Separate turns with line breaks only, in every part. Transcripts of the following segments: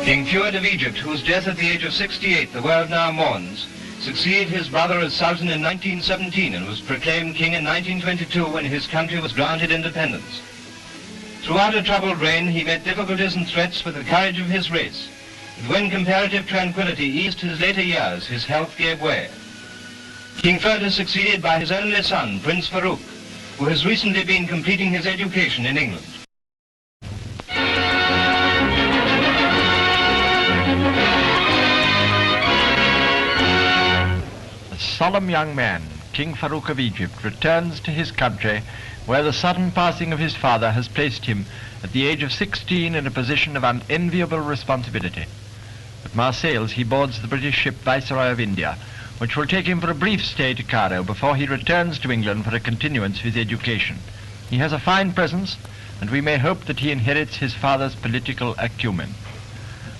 King Fؤad of Egypt, whose death at the age of 68 the world now mourns, succeeded his brother as Sultan in 1917 and was proclaimed king in 1922 when his country was granted independence. Throughout a troubled reign, he met difficulties and threats with the courage of his race. But when comparative tranquility eased his later years, his health gave way. King Fؤad is succeeded by his only son, Prince Farouk, who has recently been completing his education in England.
A solemn young man, King Farouk of Egypt, returns to his country where the sudden passing of his father has placed him at the age of 16 in a position of unenviable responsibility. At Marseilles he boards the British ship Viceroy of India, which will take him for a brief stay to Cairo before he returns to England for a continuance of his education. He has a fine presence, and we may hope that he inherits his father's political acumen.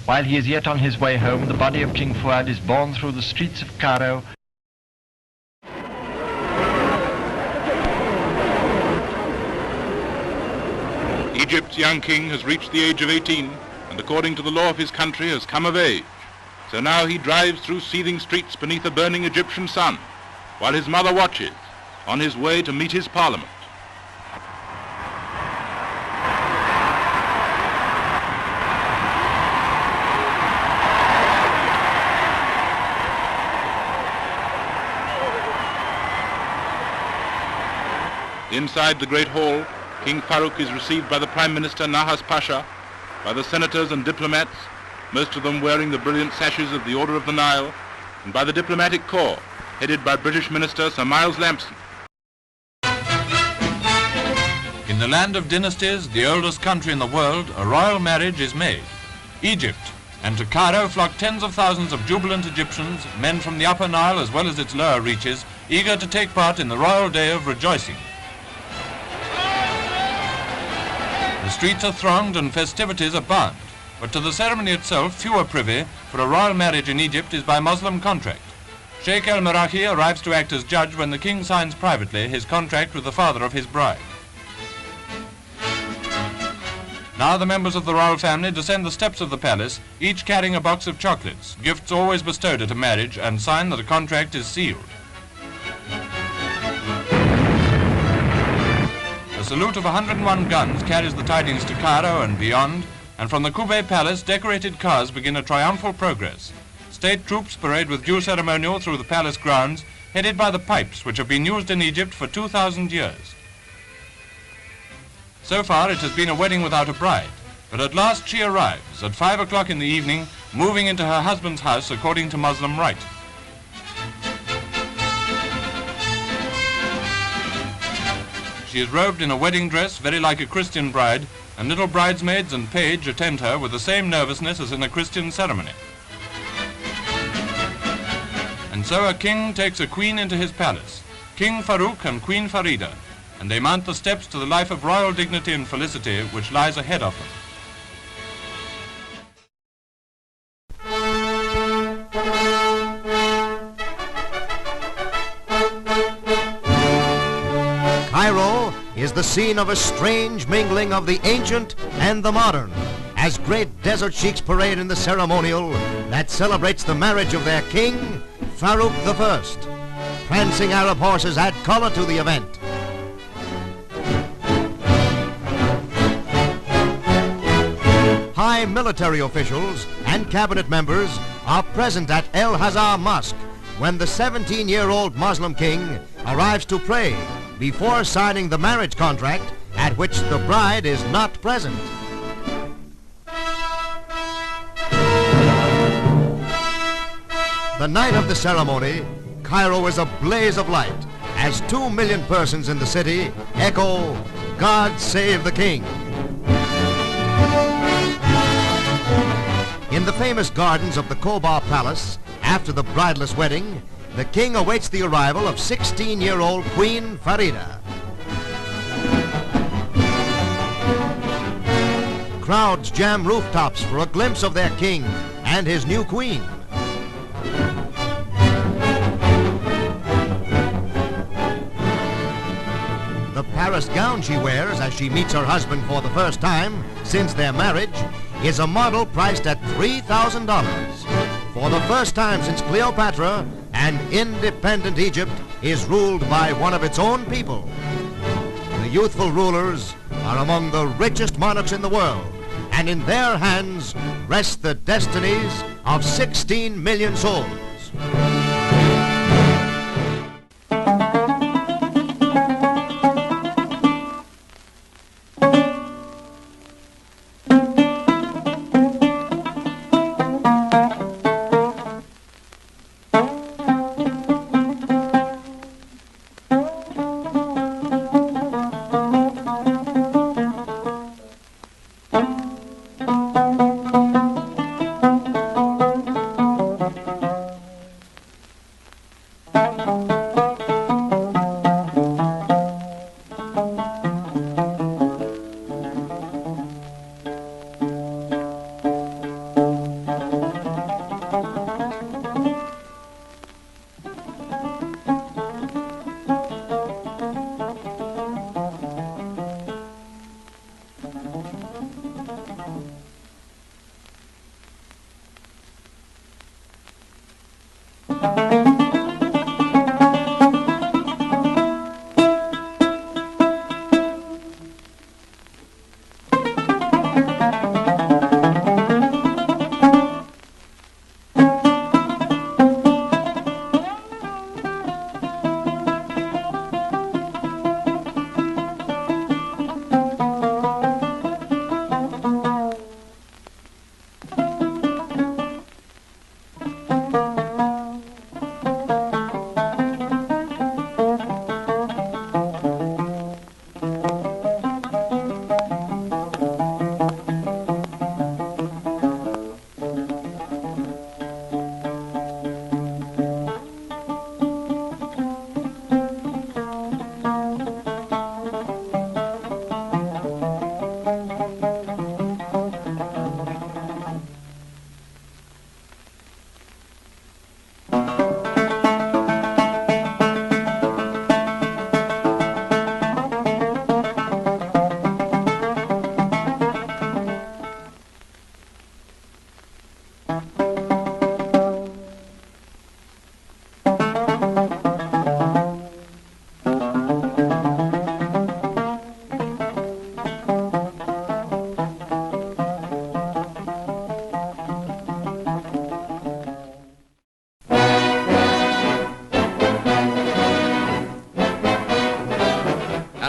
While he is yet on his way home, the body of King Fؤad is borne through the streets of Cairo.
Egypt's young king has reached the age of 18, and according to the law of his country has come of age. So now he drives through seething streets beneath a burning Egyptian sun, while his mother watches, on his way to meet his parliament. Inside the great hall, King Farouk is received by the Prime Minister Nahas Pasha, by the senators and diplomats, most of them wearing the brilliant sashes of the Order of the Nile, and by the diplomatic corps, headed by British Minister Sir Miles Lampson.
In the land of dynasties, the oldest country in the world, a royal marriage is made, Egypt, and to Cairo flock tens of thousands of jubilant Egyptians, men from the Upper Nile as well as its lower reaches, eager to take part in the royal day of rejoicing. The streets are thronged and festivities abound, but to the ceremony itself few are privy, for a royal marriage in Egypt is by Muslim contract. Sheikh el-Meraki arrives to act as judge when the king signs privately his contract with the father of his bride. Now the members of the royal family descend the steps of the palace, each carrying a box of chocolates, gifts always bestowed at a marriage, and sign that a contract is sealed. A salute of 101 guns carries the tidings to Cairo and beyond, and from the Kube Palace, decorated cars begin a triumphal progress. State troops parade with due ceremonial through the palace grounds, headed by the pipes which have been used in Egypt for 2,000 years. So far it has been a wedding without a bride, but at last she arrives at 5 o'clock in the evening, moving into her husband's house according to Muslim rite. She is robed in a wedding dress very like a Christian bride, and little bridesmaids and page attend her with the same nervousness as in a Christian ceremony. And so a king takes a queen into his palace, King Farouk and Queen Farida, and they mount the steps to the life of royal dignity and felicity which lies ahead of them.
Cairo is the scene of a strange mingling of the ancient and the modern, as great desert sheiks parade in the ceremonial that celebrates the marriage of their king, Farouk I. Prancing Arab horses add color to the event. High military officials and cabinet members are present at El Hazar Mosque when the 17-year-old Muslim king arrives to pray before signing the marriage contract at which the bride is not present. The night of the ceremony, Cairo is a blaze of light as 2 million persons in the city echo, "God save the King." In the famous gardens of the Koba Palace, after the brideless wedding, the king awaits the arrival of 16-year-old Queen Farida. Crowds jam rooftops for a glimpse of their king and his new queen. The Paris gown she wears as she meets her husband for the first time since their marriage is a model priced at $3,000. For the first time since Cleopatra, an independent Egypt is ruled by one of its own people. The youthful rulers are among the richest monarchs in the world, and in their hands rest the destinies of 16 million souls.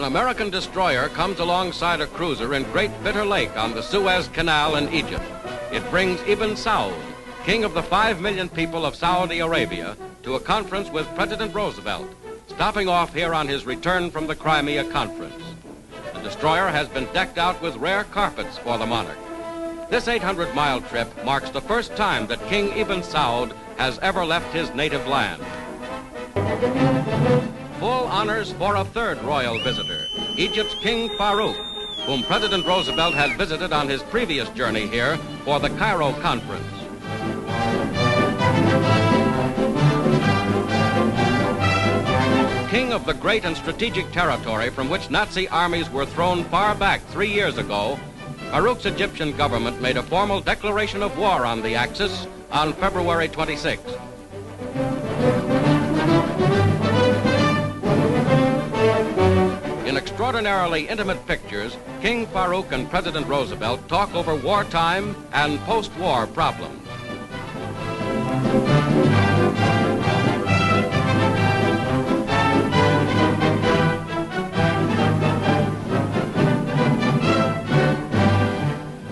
American destroyer comes alongside a cruiser in Great Bitter Lake on the Suez Canal in Egypt. It brings Ibn Saud, king of the 5 million people of Saudi Arabia, to a conference with President Roosevelt, stopping off here on his return from the Crimea conference. The destroyer has been decked out with rare carpets for the monarch. This 800-mile trip marks the first time that King Ibn Saud has ever left his native land. Full honors for a third royal visitor, Egypt's King Farouk, whom President Roosevelt had visited on his previous journey here for the Cairo conference. King of the great and strategic territory from which Nazi armies were thrown far back 3 years ago, Farouk's Egyptian government made a formal declaration of war on the Axis on February 26. In extraordinarily intimate pictures, King Farouk and President Roosevelt talk over wartime and post-war problems.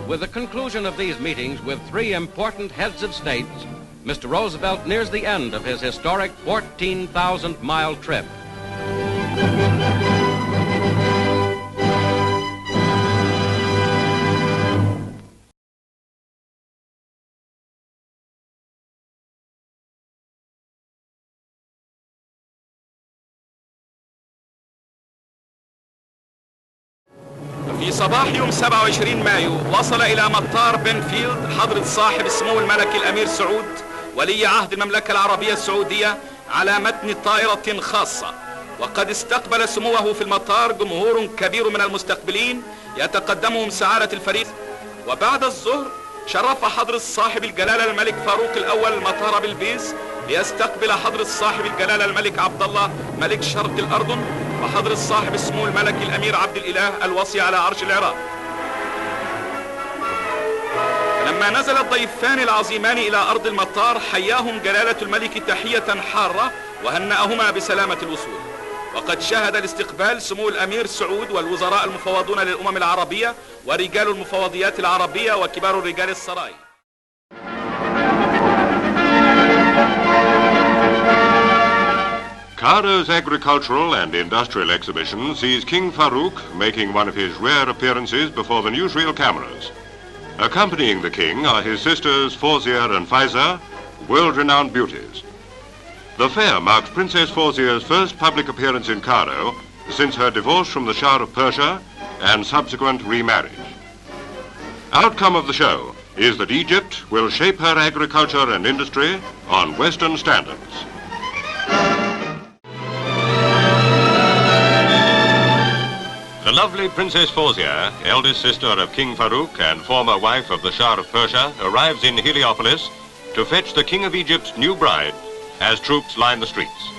With the conclusion of these meetings with 3 important heads of states, Mr. Roosevelt nears the end of his historic 14,000-mile trip.
في صباح يوم 27 مايو وصل إلى مطار بنفيلد حضرة صاحب السمو الملك الأمير سعود ولي عهد المملكة العربية السعودية على متن طائرة خاصة، وقد استقبل سموه في المطار جمهور كبير من المستقبلين يتقدمهم سعادة الفريق وبعد الظهر شرف حضرة صاحب الجلالة الملك فاروق الأول مطار بلبيس ليستقبل حضرة صاحب الجلالة الملك عبد الله ملك شرق الأردن وحضرة صاحب السمو الملك الأمير عبد الإله الوصي على عرش العراق. لما نزل الضيفان العظيمان إلى أرض المطار حياهم جلالة الملك تحية حارة وهنأهما بسلامة الوصول. وقد شهد الاستقبال سمو الأمير سعود والوزراء المفوضون للأمم العربية ورجال المفوضيات العربية وكبار رجال السراي.
Cairo's agricultural and industrial exhibition sees King Farouk making one of his rare appearances before the newsreel cameras. Accompanying the king are his sisters Fawzia and Faiza, world-renowned beauties. The fair marks Princess Fawzia's first public appearance in Cairo since her divorce from the Shah of Persia and subsequent remarriage. Outcome of the show is that Egypt will shape her agriculture and industry on Western standards. The lovely Princess Fawzia, eldest sister of King Farouk and former wife of the Shah of Persia, arrives in Heliopolis to fetch the King of Egypt's new bride as troops line the streets.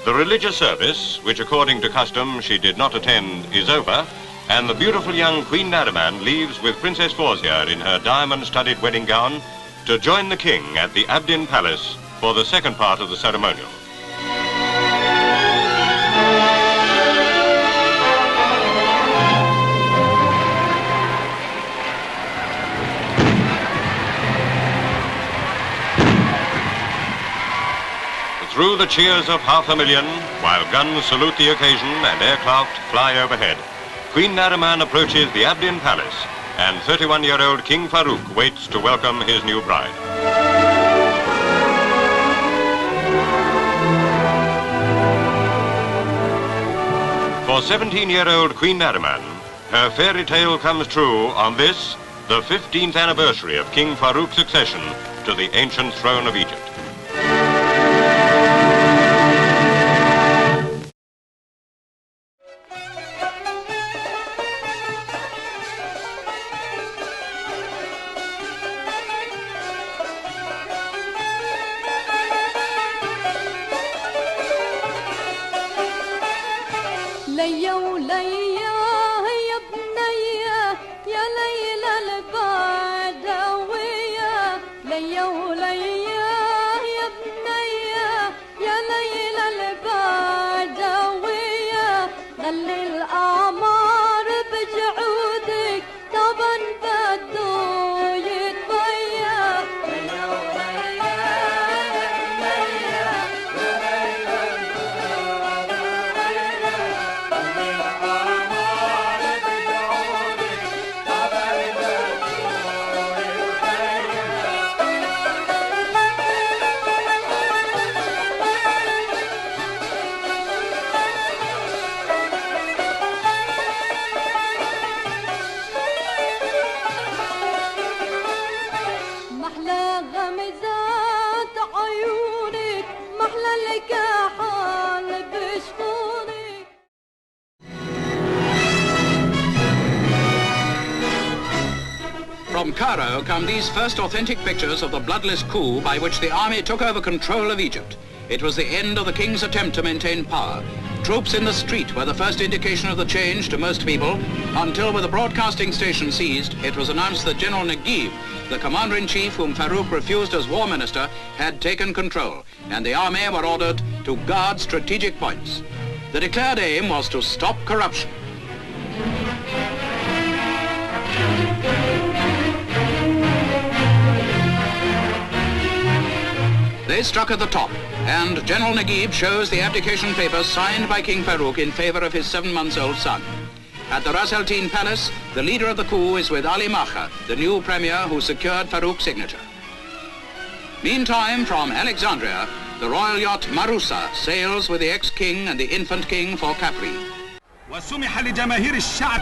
The religious service, which according to custom she did not attend, is over, and the beautiful young Queen Nariman leaves with Princess Fawzia in her diamond-studded wedding gown to join the king at the Abdin Palace for the second part of the ceremonial. Through the cheers of 500,000, while guns salute the occasion and aircraft fly overhead, Queen Nariman approaches the Abdin Palace, and 31-year-old King Farouk waits to welcome his new bride. For 17-year-old Queen Nariman, her fairy tale comes true on this, the 15th anniversary of King Farouk's succession to the ancient throne of Egypt.
From Cairo come these first authentic pictures of the bloodless coup by which the army took over control of Egypt. It was the end of the king's attempt to maintain power. Troops in the street were the first indication of the change to most people, until with the broadcasting station seized, it was announced that General Naguib, the commander-in-chief whom Farouk refused as war minister, had taken control, and the army were ordered to guard strategic points. The declared aim was to stop corruption. They struck at the top, and General Naguib shows the abdication papers signed by King Farouk in favor of his 7-month-old son. At the Ras El Tin Palace, the leader of the coup is with Ali Maha, the new premier who secured Farouk's signature. Meantime, from Alexandria, the royal yacht Marusa sails with the ex-king and the infant king for Capri.
وسمح لجماهير الشعب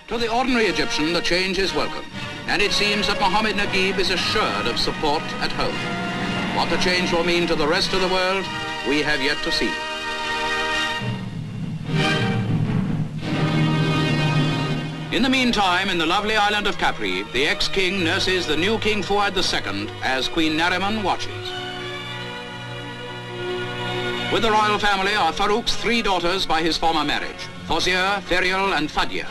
To the ordinary Egyptian, the change is welcome.
and it seems that Mohammed Naguib is assured of support at home. What the change will mean to the rest of the world, we have yet to see. In the meantime, in the lovely island of Capri, the ex-king nurses the new King Fouad II as Queen Nariman watches. With the royal family are Farouk's 3 daughters by his former marriage, Fawzia, Ferial and Fadia.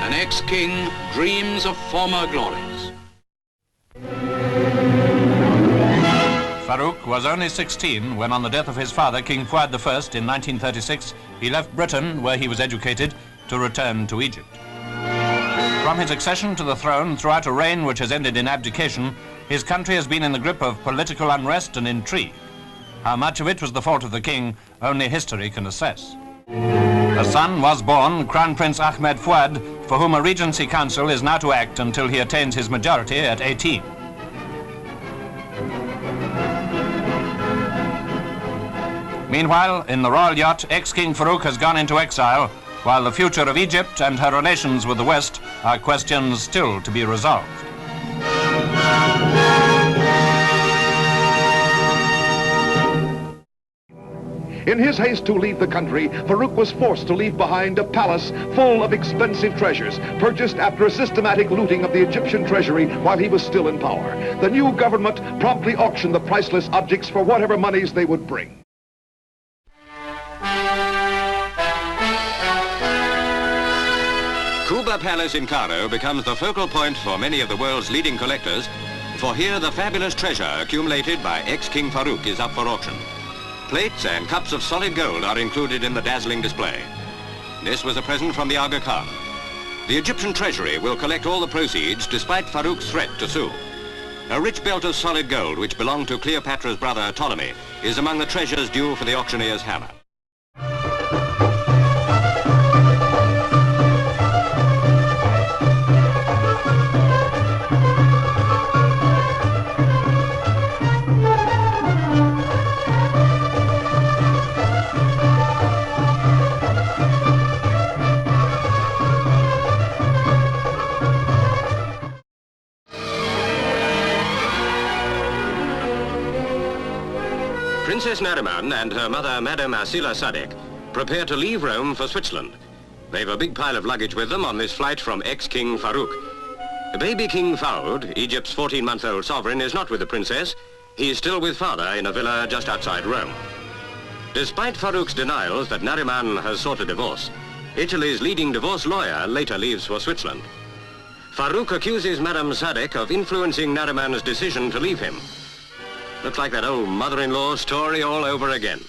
An ex-king dreams of former glories.
Farouk was only 16 when, on the death of his father, King Fouad I, in 1936, he left Britain, where he was educated, to return to Egypt. From his accession to the throne throughout a reign which has ended in abdication, his country has been in the grip of political unrest and intrigue. How much of it was the fault of the king, only history can assess. A son was born, Crown Prince Ahmed Fouad, for whom a regency council is now to act until he attains his majority at 18. Meanwhile, in the royal yacht, ex-King Farouk has gone into exile, while the future of Egypt and her relations with the West are questions still to be resolved.
In his haste to leave the country, Farouk was forced to leave behind a palace full of expensive treasures, purchased after a systematic looting of the Egyptian treasury while he was still in power. The new government promptly auctioned the priceless objects for whatever monies they would bring.
Kuba Palace in Cairo becomes the focal point for many of the world's leading collectors, for here the fabulous treasure accumulated by ex-King Farouk is up for auction. Plates and cups of solid gold are included in the dazzling display. This was a present from the Aga Khan. The Egyptian treasury will collect all the proceeds despite Farouk's threat to sue. A rich belt of solid gold which belonged to Cleopatra's brother Ptolemy is among the treasures due for the auctioneer's hammer. Princess Nariman and her mother, Madame Asila Sadek, prepare to leave Rome for Switzerland. They've a big pile of luggage with them on this flight from ex-King Farouk. Baby King Fouad, Egypt's 14-month-old sovereign, is not with the princess. He's still with father in a villa just outside Rome. Despite Farouk's denials that Nariman has sought a divorce, Italy's leading divorce lawyer later leaves for Switzerland. Farouk accuses Madame Sadek of influencing Nariman's decision to leave him. Looks like that old mother-in-law story all over again.